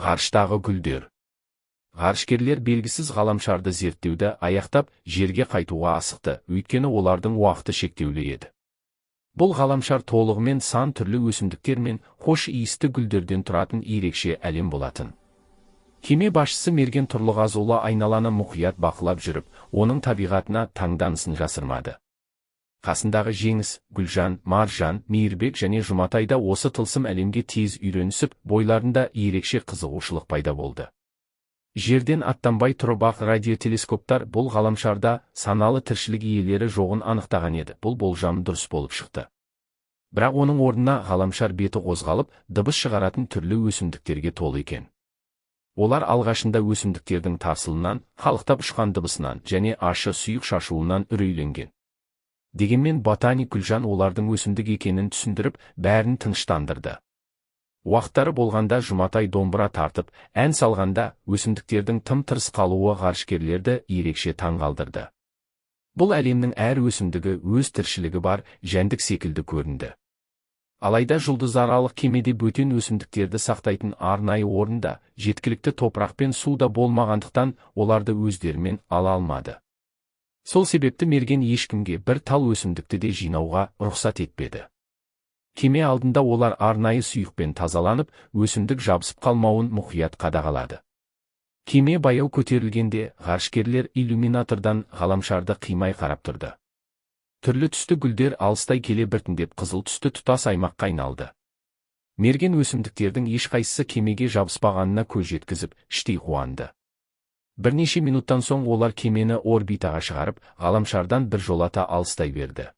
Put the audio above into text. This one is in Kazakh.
Ғарыштағы гүлдер. Ғарышкерлер белгісіз ғаламшарды зерттеуді аяқтап, жерге қайтуға асықты, өйткені олардың уақыты шектеулі еді. Бұл ғаламшар толығымен сан түрлі өсімдіктер мен хош иісті гүлдерден тұратын ерекше әлем болатын. Кеме басшысы Мерген Тұрлығазұлы айналаны мұқият бақылап жүріп, оның табиғатына таңданысын жасырмады. Қасындағы Жеңіс, Гүлжан, Маржан, Мейірбек және Жұматай да осы тылсым әлемге тез үйренісіп, бойларында ерекше қызығушылық пайда болды. Жерден аттанбай тұрып ақ радиотелескоптар бұл ғаламшарда саналы тіршілік иелері жоғын анықтаған еді. Бұл болжам дұрыс болып шықты. Бірақ оның орнына ғаламшар беті қозғалып, дыбыс шығаратын түрлі өсімдіктерге толы екен. Олар алғашында өсімдіктердің тарсылынан, қалықтап ұшқан дыбысынан және ащы сұйық шашуынан үрейленген. Дегенмен ботаник Гүлжан олардың өсімдік екенін түсіндіріп, бәрін тыныштандырды. Уақыттары болғанда Жұматай домбыра тартып, ән салғанда өсімдіктердің тым-тырыс қалуы ғарышкерлерді ерекше таңғалдырды. Бұл әлемнің әр өсімдігі өз тіршілігі бар жәндік секілді көрінді. Алайда жұлдызаралық кемеде бөтен өсімдіктерді сақтайтын арнайы орында, жеткілікті топырақ пен суда болмағандықтан оларды өздерімен ала алмады. Сол себепті Мерген ешкімге бір тал өсімдікті де жинауға рұқсат етпеді. Кеме алдында олар арнайы сұйықпен тазаланып, өсімдік жабысып қалмауын мұқият қадағалады. Кеме баяу көтерілгенде, ғарышкерлер иллюминатордан ғаламшарды қимай қарап тұрды. Түрлі түсті гүлдер алыстай келе біртіндеп қызыл түсті тұтас аймаққа айналды. Мерген өсімдіктердің ешқайсысы кемеге жабыспағанына көз жеткізіп, іштей қуанды. Бірнеше минуттан соң олар кемені орбитаға шығарып, ғаламшардан біржолата алыстай берді.